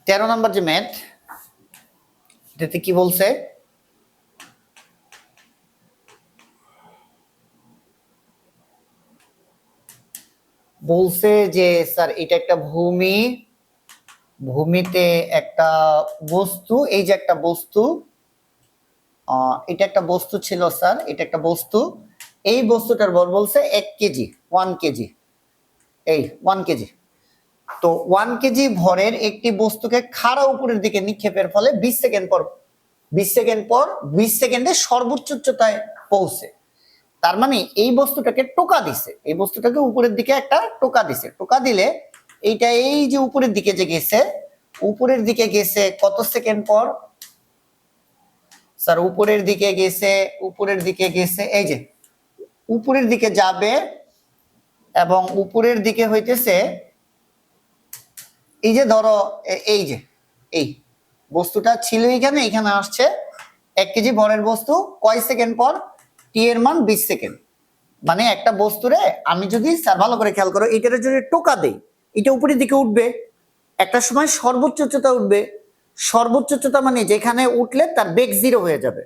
13 নম্বর যে ম্যাথ, এটাতে কি বলছে? বলছে যে স্যার এটা একটা ভূমি, ভূমিতে একটা বস্তু, এই যে একটা বস্তু, এটা একটা বস্তু ছিল স্যার, এটা একটা বস্তু, এই বস্তুটার ভর বলছে 1 কেজি, 1 কেজি, এই 1 কেজি। তো 1 কেজি ভরের একটি বস্তুকে খাড়া উপরের দিকে নিক্ষেপের ফলে 20 সেকেন্ড পর 20 সেকেন্ডে সর্বোচ্চ উচ্চতায় পৌঁছে। তার মানে এই বস্তুটাকে টোকা দিছে, এই বস্তুটাকে উপরের দিকে একটা টোকা দিছে, টোকা দিলে এইটা এই যে উপরের দিকে যে গেছে, উপরের দিকে গেছে কত সেকেন্ড পর স্যার? উপরের দিকে গেছে, উপরের দিকে গেছে, এই যে উপরের দিকে যাবে এবং উপরের দিকে হইতেছে এই যে ধরো এই যে এই বস্তুটা ছিল এখানে, এখানে আসছে 1 কেজি ভরের বস্তু, কয় সেকেন্ড পর? টি এর মান 20 সেকেন্ড। মানে একটা বস্তুরে আমি যদি, স্যার ভালো করে খেয়াল করো, এটারে যদি টোকা দেই, এটা উপরের দিকে উঠবে, একটা সময় সর্বোচ্চ উচ্চতা উঠবে, সর্বোচ্চ উচ্চতা মানে যেখানে উঠলে তার বেগ 0 হয়ে যাবে,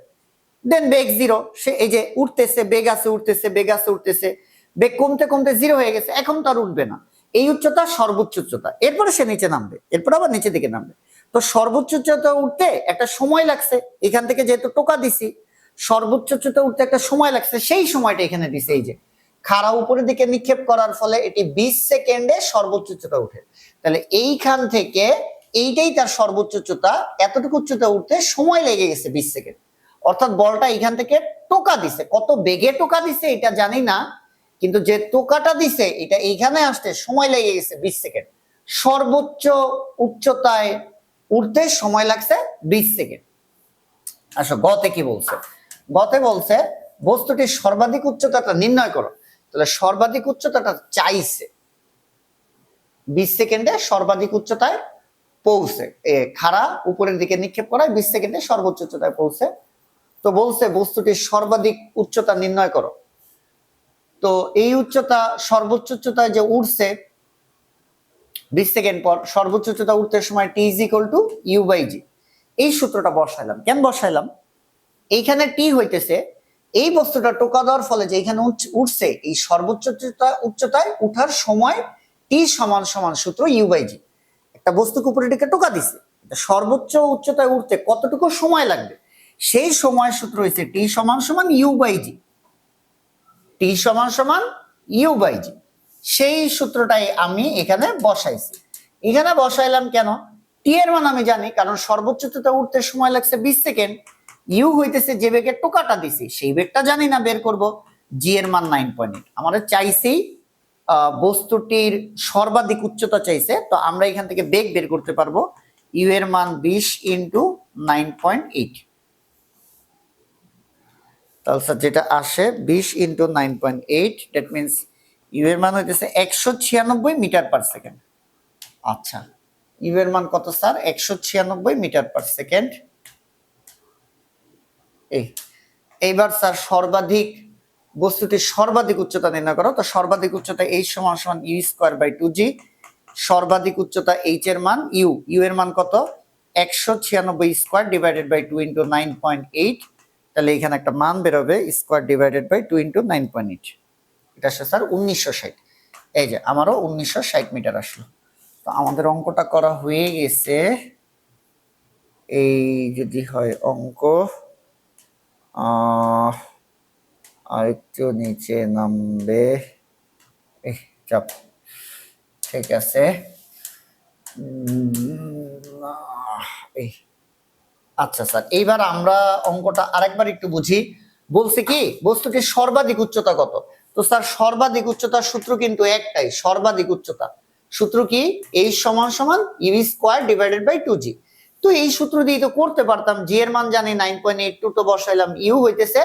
দেন বেগ 0, সে এই যে উঠতেছে, বেগ আছে উঠতেছে, বেগ আছে উঠতেছে, বেগ কমতে কমতে 0 হয়ে গেছে, এখন তো আর উঠবে না, এই উচ্চতা সর্বোচ্চ উচ্চতা, এরপরে সে নিচে নামবে, এরপর আবার নিচে দিকে নামবে। তো সর্বোচ্চ উচ্চতা উঠতে একটা সময় লাগছে, এখান থেকে যেহেতু টোকা দিছি, সর্বোচ্চ উচ্চতা উঠতে একটা সময় লাগছে, সেই সময়টা এখানে দিছে, এই যে খাড়া উপরের দিকে নিক্ষেপ করার ফলে এটি 20 সেকেন্ডে সর্বোচ্চ উচ্চতা উঠে। তাহলে এইখান থেকে এইটাই তার সর্বোচ্চ উচ্চতা, এতটুকু উচ্চতা উঠতে সময় লেগে গেছে 20 সেকেন্ড। অর্থাৎ বলটা এখান থেকে টোকা দিছে, কত বেগে টোকা দিছে এটা জানি না, কিন্তু যে টোকাটা দিছে এটা এইখানে আসতে সময় লেগে গেছে 20 সেকেন্ড। সর্বোচ্চ উচ্চতায় উঠতে সময় লাগছে 20 সেকেন্ড। আচ্ছা, গতে কি বলছে? গতে বলছে বস্তুটির সর্বাধিক উচ্চতাটা নির্ণয় করো। তাহলে সর্বাধিক উচ্চতাটা চাইছে 20 সেকেন্ডে সর্বাধিক উচ্চতায় পৌঁছে, খাড়া উপরের দিকে নিক্ষেপ করায় 20 সেকেন্ডে সর্বোচ্চ উচ্চতায় পৌঁছে। তো বলছে বস্তুটির সর্বাধিক উচ্চতা নির্ণয় করো। তো এই উচ্চতা, সর্বোচ্চ উচ্চতায় যে উঠছে 20 সেকেন্ড পর, সর্বোচ্চ উচ্চতা উঠতে সময় t is equal to u by g, এই সূত্রটা বসাইলাম। কেন বসাইলাম? এইখানে টি হইতেছে এই বস্তুটা টোকা দেওয়ার ফলে যে এখানে উঠছে, এই সর্বোচ্চ উচ্চতায় উঠার সময় টি সমান সমান সূত্র ইউ বাই জি। একটা বস্তুকে উপরের দিকে টোকা দিছে, সর্বোচ্চ উচ্চতায় উঠতে কতটুকু সময় লাগবে, সেই সময় সূত্র হয়েছে টি সমান সমান ইউ বাই জি, টি সমান সমান ইউ বাই জি। সেই সূত্রটাই আমি এখানে বসাইছি। এখানে বসাইলাম কেন? টি এর মান আমি জানি, কারণ সর্বোচ্চ উচ্চতা উঠতে সময় লাগছে 20 সেকেন্ড। ইউ হইতেছে যে বেগে টোকাটা দিছি, সেই বেগটা জানি না, বের করব। জি এর মান 9.8, আমাদের চাইছি বস্তুটির সর্বাধিক উচ্চতা চাইছে, তো আমরা এখান থেকে বেগ বের করতে পারবো। ইউ এর মান 20 ইন্টু 9.8, তাহলে স্যার যেটা আসে 20 ইন্টু 9.8, দ্যাট মিনস ইউ এর মান হইতেছে 196 মিটার পার সেকেন্ড। আচ্ছা, ইউ এর মান কত স্যার? 196 metre per second. এইবার স্যার সর্বাধিক, বস্তুটির সর্বাধিক উচ্চতা নির্ণয় করো। তো সর্বাধিক উচ্চতা এইচ সমান সমান ইউ স্কোয়ার বাই 2g, সর্বাধিক উচ্চতা এইচ এর মান ইউ, ইউ এর মান কত? 196 স্কোয়ার ডিভাইডেড বাই 2 ইন্টু 9.8, তাহলে এখানে একটা মান বেরোবে স্কোয়ার ডিভাইডেড বাই 2 ইন্টু 9.8, এটা আসলে স্যার 1960। এই যে আমারও 1960 মিটার আসলো। তো আমাদের অঙ্কটা করা হয়ে গেছে। এই যদি হয় অঙ্ক, আর একটু নিচে নামবে, চাপ, ঠিক আছে। আচ্ছা স্যার, এইবার আমরা অঙ্কটা আরেকবার একটু বুঝি। বলছে কি বস্তুটির সর্বাধিক উচ্চতা কত? তো স্যার সর্বাধিক উচ্চতার সূত্র কিন্তু একটাই, সর্বাধিক উচ্চতা সূত্র কি? এইচ সমান সমান you square divided by 2g। তো এই সূত্র দিয়ে তো করতে পারতাম, জি এর মান জানি 9.82, তো বসাইলাম। ইউ হইতেছে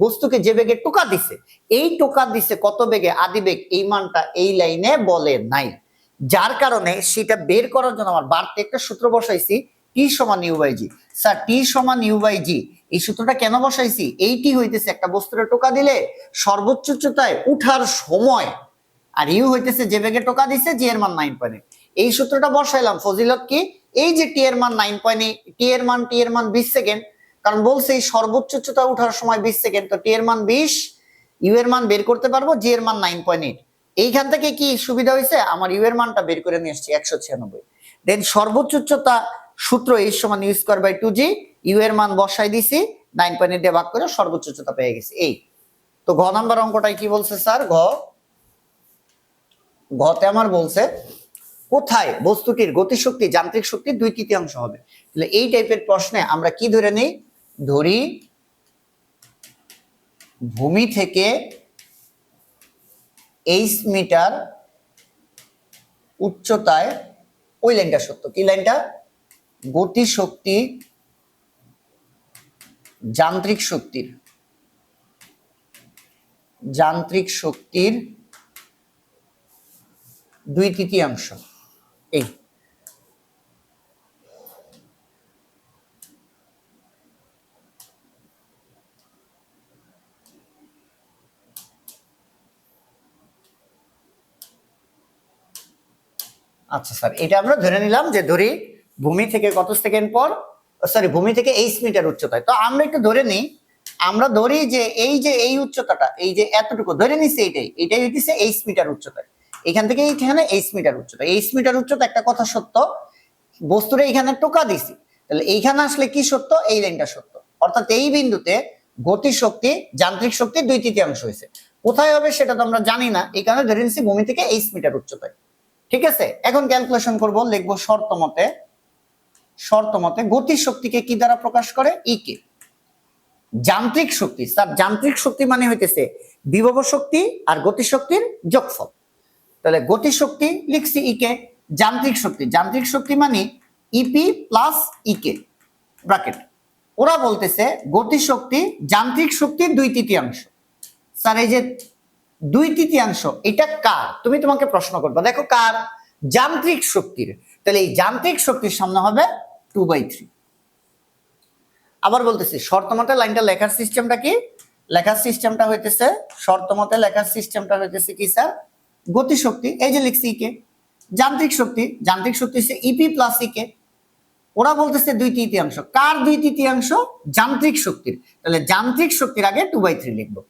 বস্তুকে যে বেগে টোকা দিছে, এই টোকা দিছে কত বেগে, আদিবেগ, এই মানটা এই লাইনে বলে নাই, যার কারণে সেটা বের করার জন্য আমার বাড়তে একটা সূত্র বসাইছি, টি সমান U by G. Sir T সমান ইউ বাই জি, এই সূত্রটা কেন বসাইছি? এইটি হইতেছে একটা বস্তুরে টোকা দিলে সর্বোচ্চ উচ্চতায় উঠার সময়, আর ইউ হইতেছে যে বেগে টোকা দিছে, জি এর মান 9.8। এই সূত্রটা বসাইলাম। ফজিলত কি? এই যে টি এর মান 9.8, টি এর মান 20 সেকেন্ড, কারণ বলছে এই সর্বোচ্চ উচ্চতা ওঠার সময় 20 সেকেন্ড, তো টি এর মান 20, ইউ এর মান বের করতে পারবো, জি এর মান 9.8। এইখান থেকে কি সুবিধা হয়েছে, আমার ইউ এর মানটা বের করে নিয়ে এসেছি 196। দেন সর্বোচ্চ উচ্চতা সূত্র এইচ সমান ইউ স্কয়ার বাই 2জি, ইউ এর মান বসাই দিছি, 9.8 দিয়ে ভাগ করে সর্বোচ্চ উচ্চতা পেয়ে গেছি। এই তো ঘ নাম্বার অঙ্কটাই কি বলছে স্যার, ঘতে আমার বলছে কোথায় বস্তুটির গতিশক্তি যান্ত্রিক শক্তির 2/3 হবে। তাহলে এই টাইপের প্রশ্নে আমরা কি ধরে নেই, ধরি ভূমি থেকে 8 মিটার উচ্চতায়, ওই লাইনটা সত্য। কি লাইনটা? গতিশক্তি যান্ত্রিক শক্তির 2/3। এই আচ্ছা স্যার, এটা আমরা ধরে নিলাম যে ধরি ভূমি থেকে কত সেকেন্ড পর, সরি ভূমি থেকে 8 মিটার উচ্চতায়। তো আমরা একটু ধরে নিই, আমরা ধরি যে এই উচ্চতাটা, এই যে এতটুকু ধরে নিচ্ছি, এইটাই হইতেছে 8 মিটার উচ্চতায়। এখান থেকে এইখানে 8 মিটার উচ্চতা, 8 মিটার উচ্চতা একটা কথা সত্য, বস্তুটা এইখানে টোকা দিছি, তাহলে এইখানে আসলে কি সত্য, এই লাইনটা সত্য। অর্থাৎ এই বিন্দুতে গতিশক্তি যান্ত্রিক শক্তির 2/3 হয়েছে। কোথায় হবে সেটা তো আমরা জানি না, এই কারণে ধরে নিচ্ছি ভূমি থেকে 8 মিটার উচ্চতায়। ঠিক আছে, এখন ক্যালকুলেশন করব, লিখবো শর্ত মতে গতি শক্তিকে কি দ্বারা প্রকাশ করে, ই কে। যান্ত্রিক শক্তি, স্যার যান্ত্রিক শক্তি মানে হইতেছে বিভব শক্তি আর গতি শক্তির যোগফল। তাহলে গতি শক্তি লিখছি ই কে, যান্ত্রিক শক্তি মানে ইপি প্লাস ই কে ব্র্যাকেট। ওরা বলতেছে গতি শক্তি যান্ত্রিক শক্তির 2/3। স্যার এই যে 2/3 এটা কার, তোমাকে প্রশ্ন করবা, দেখো কার, যান্ত্রিক শক্তির। তাহলে এই যান্ত্রিক শক্তির সামনে হবে 2/3। আবার বলতেছি শর্তমতে লাইনটা লেখার সিস্টেমটা কি, শর্তমতে লেখার সিস্টেমটা হইতেছে কি স্যার, গতি শক্তি এই যে লিখছি কে, যান্ত্রিক শক্তি হচ্ছে ইপি প্লাস ই কে। ওরা বলতেছে 2/3, কার 2/3, যান্ত্রিক শক্তির। তাহলে যান্ত্রিক শক্তির আগে 2/3 লিখবো।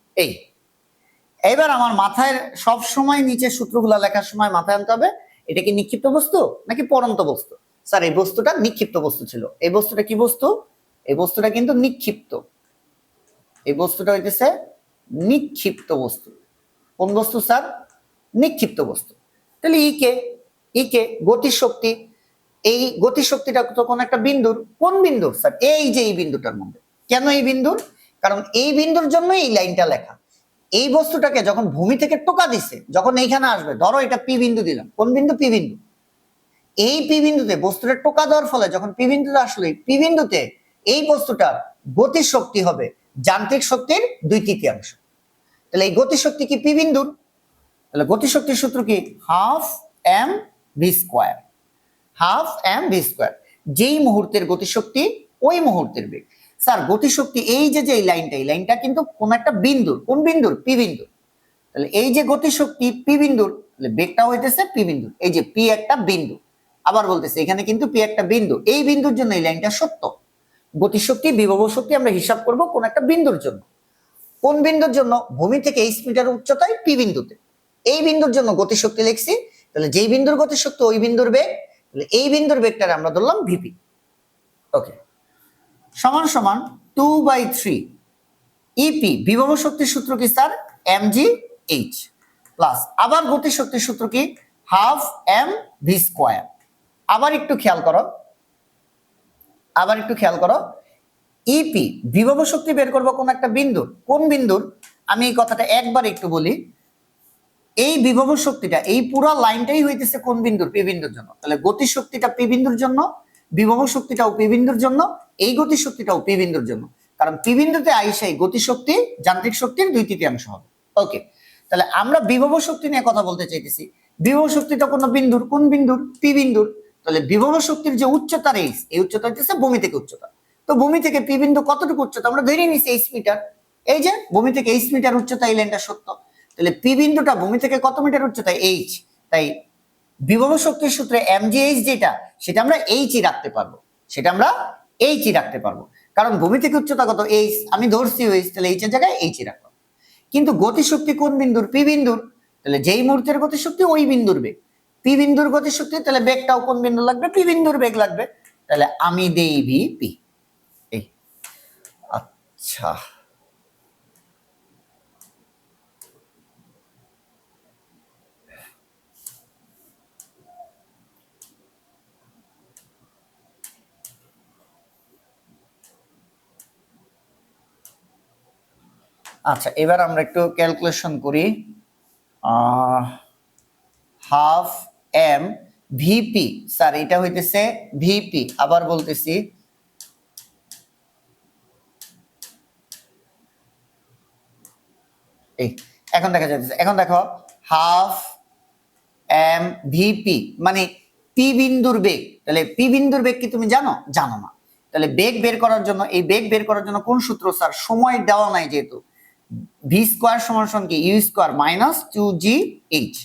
এবার আমার মাথায় সব সময় নিচে সূত্রগুলো লেখার সময় মাথায় আনতে হবে, এটা কি নিক্ষিপ্ত বস্তু নাকি পড়ন্ত বস্তু। স্যার এই বস্তুটা নিক্ষিপ্ত বস্তু ছিল। এই বস্তুটা কি বস্তু, এই বস্তুটা কিন্তু নিক্ষিপ্ত, এই বস্তুটা হইতেছে নিক্ষিপ্ত বস্তু। কোন বস্তু স্যার, নিক্ষিপ্ত বস্তু। তাহলে ইকে গতিশক্তি, এই গতিশক্তিটা তো কোন একটা বিন্দুর, কোন বিন্দুর স্যার, এই যে এই বিন্দুটার মধ্যে। কেন এই বিন্দুর, কারণ এই বিন্দুর জন্য এই লাইনটা লেখা। এই বস্তুটাকে যখন ভূমি থেকে টোকা দিছে, যখন এইখানে আসবে, ধরো এটা পি বিন্দু দিলাম, কোন বিন্দু, পি বিন্দু। এই পি বিন্দুতে বস্তুটা টোকা দেওয়ার ফলে যখন পি বিন্দুতে আসলে, পি বিন্দুতে এই বস্তুটার গতি শক্তি হবে যান্ত্রিক শক্তির 2/3। তাহলে এই গতি শক্তি কি পি বিন্দুর, তাহলে গতি শক্তির সূত্র কি, হাফ এম ভি স্কোয়ার, যেই মুহূর্তের গতিশক্তি ওই মুহূর্তের বেগ। স্যার গতিশক্তি এই যে এই লাইনটা কিন্তু কোন একটা বিন্দুর, কোন বিন্দুর, পি বিন্দুর। তাহলে এই যে গতিশক্তি পি বিন্দুর, তাহলে বেগটা হইতেছে পি বিন্দুর। এই যে পি একটা বিন্দু, আবার বলতেছে এখানে কিন্তু পি একটা বিন্দু, এই বিন্দুর জন্য এই লাইনটা সত্য। গতিশক্তি বিভব শক্তি আমরা হিসাব করব কোন একটা বিন্দুর জন্য। কোন বিন্দুর জন্য, ভূমি থেকে 8 মিটার উচ্চতায় পি বিন্দুতে। এই বিন্দুর জন্য গতিশক্তি লিখছি, তাহলে যেই বিন্দুর গতিশক্তি ওই বিন্দুর বেগ, তাহলে এই বিন্দুর বেগটারে আমরা ধরলাম ভিপি। ওকে, সমান সমান 2/3 ইপি, বিভব শক্তির সূত্র কি স্যার, এমজি এইচ, প্লাস আবার গতি শক্তির সূত্র কি, হাফ এম ভি স্কোয়ার। আবার একটু খেয়াল করো, ইপি বিভব শক্তি বের করবো কোন একটা বিন্দুর, কোন বিন্দুর, আমি এই কথাটা একবার একটু বলি। এই বিভব শক্তিটা, এই পুরো লাইনটাই হইতেছে কোন বিন্দুর, পি বিন্দুর জন্য। তাহলে গতি শক্তিটা পি বিন্দুর জন্য, বিভব শক্তিটাও পি বিন্দুর জন্য, এই গতি শক্তিটাও পি বিন্দুর জন্য। কারণ পি বিন্দুতে আইসাই গতি শক্তি যান্ত্রিক শক্তির 2/3 হবে। ওকে, তাহলে আমরা বিভব শক্তি নিয়ে কথা বলতে চাইতেছি। বিভব শক্তিটা কোন বিন্দুর, কোন বিন্দুর, পি বিন্দুর। তাহলে বিভব শক্তির যে উচ্চতা, এই উচ্চতা হচ্ছে ভূমি থেকে উচ্চতা। তো ভূমি থেকে পি বিন্দু কতটুকু উচ্চতা, আমরা ধরে নিচ্ছি 8 মিটার। এই যে ভূমি থেকে 8 মিটার উচ্চতা, এই লাইনটা সত্য। তাহলে পি বিন্দুটা ভূমি থেকে কত মিটার উচ্চতায়, এইচ। তাই বিভব শক্তির সূত্রে mgh যেটা সেটা আমরা h রাখতে পারবো, সেটা আমরা h রাখতে পারবো, কারণ ভূমি থেকে উচ্চতা কত h, আমি ধরছি h, তাহলে h এর জায়গায় h রাখলাম। কিন্তু গতিশক্তি কোন বিন্দুর? পি বিন্দুর, তাহলে যেই মুহূর্তের গতিশক্তি ওই বিন্দুর বেগ, পি বিন্দুর গতিশক্তি, তাহলে বেগটাও কোন বিন্দু লাগবে? পি বিন্দুর বেগ লাগবে, তাহলে আমি দেই ভিপি। এই আচ্ছা, আচ্ছা এবার আমরা একটু ক্যালকুলেশন করি। হাফ এম ভিপি, স্যার এটা হইতেছে ভিপি, আবার বলতেছি এই এখন দেখা যাচ্ছে, এখন দেখো হাফ এম ভিপি মানে পি বিন্দুর বেগ, তাহলে পি বিন্দুর বেগ কি তুমি জানো? জানো না, তাহলে বেগ বের করার জন্য, এই বেগ বের করার জন্য কোন সূত্র? স্যার সময় দেওয়া নাই যেহেতু, ভি স্কোয়ার সমান সমান কি ইউ স্কোয়ার মাইনাস 2gh।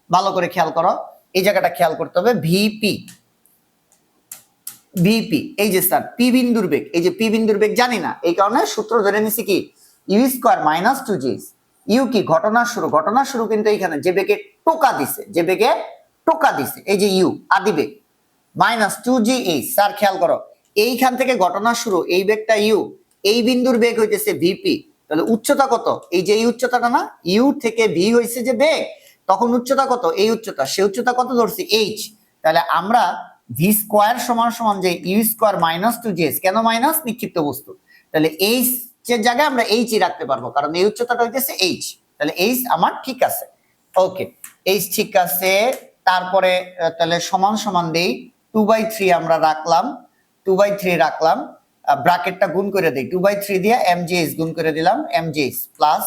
ভালো করে খেয়াল করো, এই জায়গাটা খেয়াল করতে হবে, ভিপি ভিপি এই যে স্যার পি বিন্দুর বেগ, এই যে পি বিন্দুর বেগ জানি না, এই কারণে সূত্র ধরে নিছি কি you square minus 2gh। You কি ঘটনার শুরু, ঘটনার শুরু কিন্তু এইখানে যে বেগে টোকা দিছে, যে বেগে টোকা দিছে, এই যে ইউ আদি বেগ মাইনাস 2gh। স্যার খেয়াল করো, এইখান থেকে ঘটনার শুরু, এই বেগটা ইউ, এই বিন্দুর বেগ হইতেছে ভিপি, তাহলে উচ্চতা কত? এই যে এই উচ্চতাটা না, ইউ থেকে ভি হইছে যে বেগ, তখন উচ্চতা কত? এই উচ্চতা, সে উচ্চতা কত ধরছি? এইচ। তাহলে আমরা ভি স্কোয়ার সমান সমান যে ইউ স্কোয়ার মাইনাস 2gh, কেন মাইনাস? নিক্ষিপ্ত বস্তু, তাহলে এইচ এর জায়গায় আমরা এইচই রাখতে পারবো, কারণ এই উচ্চতাটা হইতেছে এইচ, তাহলে এইচ আমার ঠিক আছে। ওকে, এইচ ঠিক আছে। তারপরে তাহলে সমান সমান দেই 2/3 আমরা রাখলাম, 2/3 রাখলাম, ব্র্যাকেটটা গুণ করে দেই, 2/3 দিয়ে mgh গুণ করে দিলাম, mgh প্লাস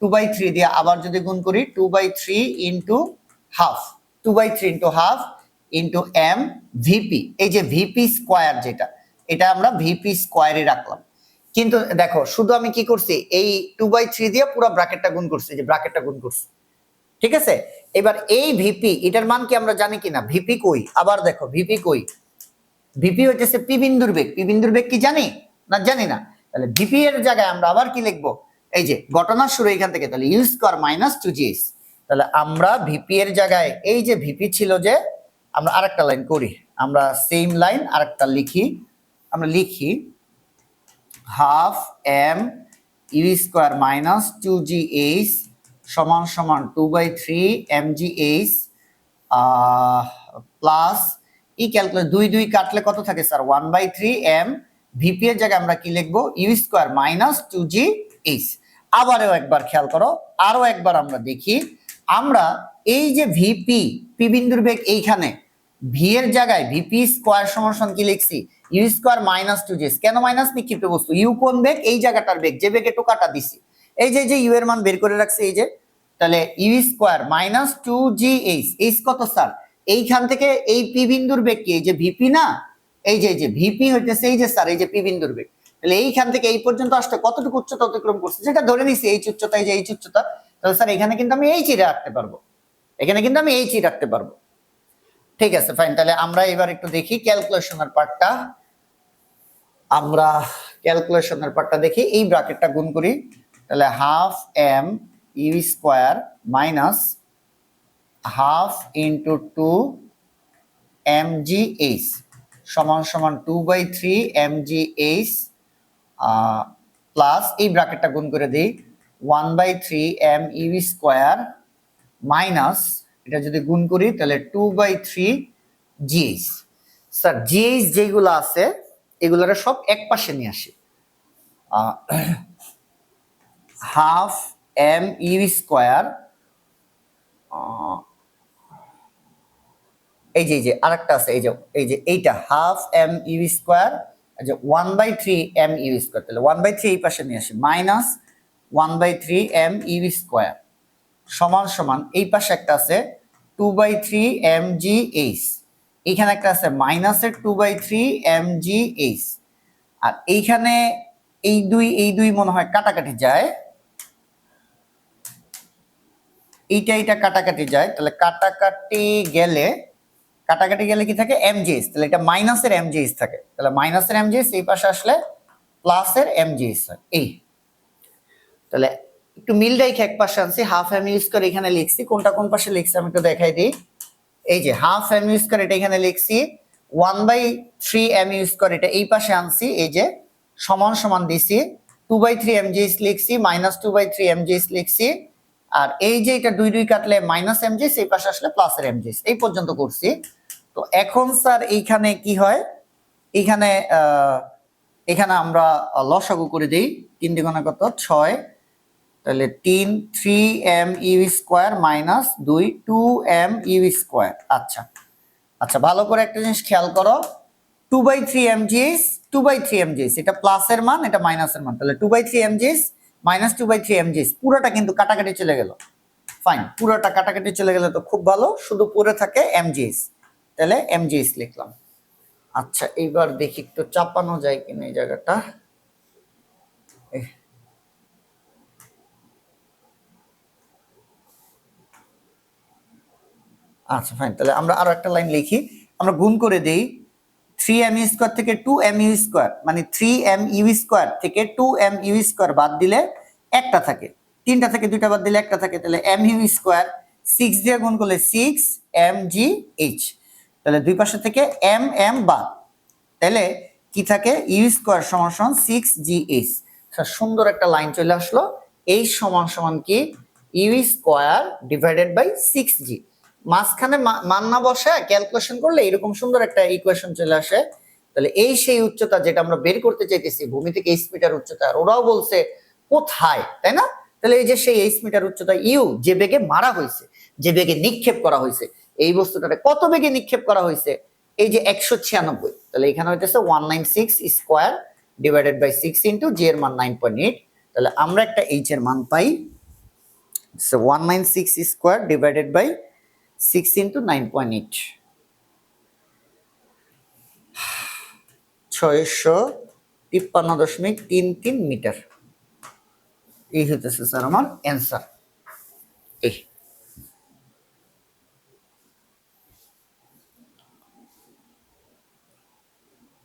2/3 দিয়ে আবার যদি গুণ করি 2/3 into half, 2/3 into half into M VP, এই যে ভিপি স্কোয়ার যেটা, এটা আমরা ভিপি স্কোয়ারে রাখলাম। কিন্তু দেখো শুধু আমি কি করছি, এই 2/3 দিয়ে পুরো ব্র্যাকেটটা গুণ করছি, যে ব্র্যাকেটটা গুণ করছি, ঠিক আছে। এবার এই ভিপি এটার মান কি আমরা জানি কিনা? ভিপি কই? আবার দেখো ভিপি কই, ভিপি হইতেছে পি বিন্দুর বেগ, পি বিন্দুর বেগ কি জানি না? জানি না, তাহলে ভিপি এর জায়গায় আমরা আবার কি লিখবো? এই যে ঘটনার শুরু এখান থেকে, তাহলে ইউ স্কোয়ার মাইনাস 2gh। তাহলে আমরা ভিপি এর জায়গায় এই যে ভিপি ছিল, যে আমরা আরেকটা লাইন করি, আমরা সেম লাইন আরেকটা লিখি, আমরা লিখি half M U square minus 2gh সমান সমান 2/3 mgh প্লাস ই ক্যালকুলেট 2 কাটলে কত থাকে স্যার? 1/3 m ভিপি এর জায়গায় আমরা কি লিখবো? U square minus 2gh। আবারও একবার খেয়াল করো, আরো একবার আমরা দেখি, আমরা এই যে ভিপি পি বিন্দুর বেগ এইখানে, ভি এর জায়গায় ভিপি স্কোয়ার সমান কি লিখছি? U square minus 2gh। কেন মাইনাস? নিক্ষিপ্ত বস্তু, ইউ কোন বেগ? এই জায়গাটার বেগ, যে বেগে টোকাটা দিছি, এই যে ইউ এর মান বের করে রাখছে, এই যে, তাহলে U square minus 2gh, H কত স্যার? এইখান থেকে এই পি বিন্দুর বেগ কি? এই যে ভিপি না, এই যে ভিপি হইতেছে এই যে স্যার, এই যে পি বিন্দুর বেগ, তাহলে এইখান থেকে এই পর্যন্ত আসতে কতটুকু উচ্চতা অতিক্রম করছে? যেটা ধরে নিছি এইচ উচ্চতা, এই যে এইচ উচ্চতা, তাহলে স্যার এখানে কিন্তু আমি এইচই রাখতে পারবো, এখানে কিন্তু আমি এইচই রাখতে পারবো। ঠিক আছে ফাইন, তাহলে আমরা এবার একটু দেখি ক্যালকুলেশনের পার্টটা, আমরা ক্যালকুলেশনের পার্টটা দেখি, এই ব্র্যাকেটটা গুণ করি, তাহলে half M U square minus half into 2 mgh সমান সমান 2/3 mgh প্লাস এই ব্র্যাকেটটা গুণ করে দিই 1/3 m ইউ স্কোয়ার মাইনাস, এটা যদি গুণ করি তাহলে 2/3 gh। স্যার gh যেগুলো আছে এগুলোর সব এক পাশে নিয়ে আসি, হাফ এম ইউ স্কোয়ার, এই যে আরেকটা আছে, এই যে এইটা হাফ এম ইউ স্কোয়ার, যে 1/3 এম ইউ স্কোয়ার, তাহলে 1/3 এই পাশে নিয়ে আসি, মাইনাস 1/3 এম ইউ স্কোয়ার সমান সমান এই পাশে একটা আছে 2/3 mgh, এইখানে একটা আছে মাইনাসের 2/3 mgh, আর এইখানে এই দুই মনে হয় কাটাকাটি যায়, এইটা কাটাকাটি যায়, তাহলে কাটাকাটি গেলে কি থাকে এমজিএস, তাহলে এটা মাইনাসের এমজিএস থাকে, তাহলে মাইনাসের এমজিএস এই পাশে আসলে প্লাসের এমজিএস হয়। এই তাহলে একটু মিল রেখে এক পাশে আনছি, হাফ এম ইউজ করে এখানে লিখছি, কোনটা কোন পাশে লিখছি আমি একটু দেখাই দিই। এই যে হাফ এম ইউজ করে এটা এখানে লিখছি, 1/3 এম ইউজ করে এটা এই পাশে আনছি, এই যে সমান সমান দিছি, 2/3 এমজিএস লিখছি, -2/3 এমজিএস লিখছি, আর এই যে এটা 2 কাটলে মাইনাস এমজিএস, এই পাশে আসলে প্লাসের এমজিএস, এই পর্যন্ত করছি। তো এখন স্যার এইখানে কি হয়, এইখানে এখানে আমরা লসাগু করে দিই, 3 দ্বিগুণে কত 6, তাহলে 3 3m U square minus 2 2m U square. আচ্ছা আচ্ছা, ভালো করে একটা জিনিস খেয়াল করো, 2/3 mgs 2/3 mgs, এটা প্লাসের মান এটা মাইনাসের মান, তাহলে 2/3 mgs মাইনাস 2/3 mgs পুরোটা কিন্তু কাটাকাটি চলে গেল। ফাইন, পুরোটা কাটাকাটি চলে গেলে তো খুব ভালো, শুধু পড়ে থাকে mgs, তাহলে mgs লিখলাম। আচ্ছা এইবার দেখি একটু চাপানো যায় কিনা এই জায়গাটা। আচ্ছা ফাইন, তাহলে আমরা আরো একটা লাইন লিখি, আমরা গুণ করে দেই, 3m স্কোয়ার থেকে 2m ইউ স্কোয়ার, মানে 3m ইউ স্কোয়ার থেকে 2m ইউ স্কোয়ার বাদ দিলে একটা থাকে, 3টা থেকে 2টা বাদ দিলে একটা থাকে, তাহলে m ইউ স্কোয়ার 6 দিয়ে গুণ করলে 6mgh, তাহলে দুই পাশে থেকে m বাদ, তাহলে কি থাকে ইউ স্কোয়ার সমান সমান 6gh। সুন্দর একটা লাইন চলে আসলো, h সমান সমান কি you square divided by 6g, মাঝখানে মান না বসে ক্যালকুলেশন করলে এরকম সুন্দর একটা ইকুয়েশন চলে আসে। তাহলে এই সেই উচ্চতা যেটা আমরা বের করতে চাইতেছি, ভূমি থেকে 8 মিটার উচ্চতা, আর ওরাও বলছে কোথায়, তাই না? তাহলে এই যে সেই 8 মিটার উচ্চতা ইউ, যে বেগে মারা হয়েছে, যে বেগে নিক্ষেপ করা হয়েছে, এই বস্তুটাকে কত বেগে নিক্ষেপ করা হয়েছে, এই যে 196, তাহলে এখানে হইতেছে 196 square divided by 6 into G এর মান 9.8, তাহলে আমরা একটা এইচ এর মান পাই 196 square divided by 6 into 9.8, 653.33 metre. এই হইতেছে স্যার আমার অ্যান্সার। এই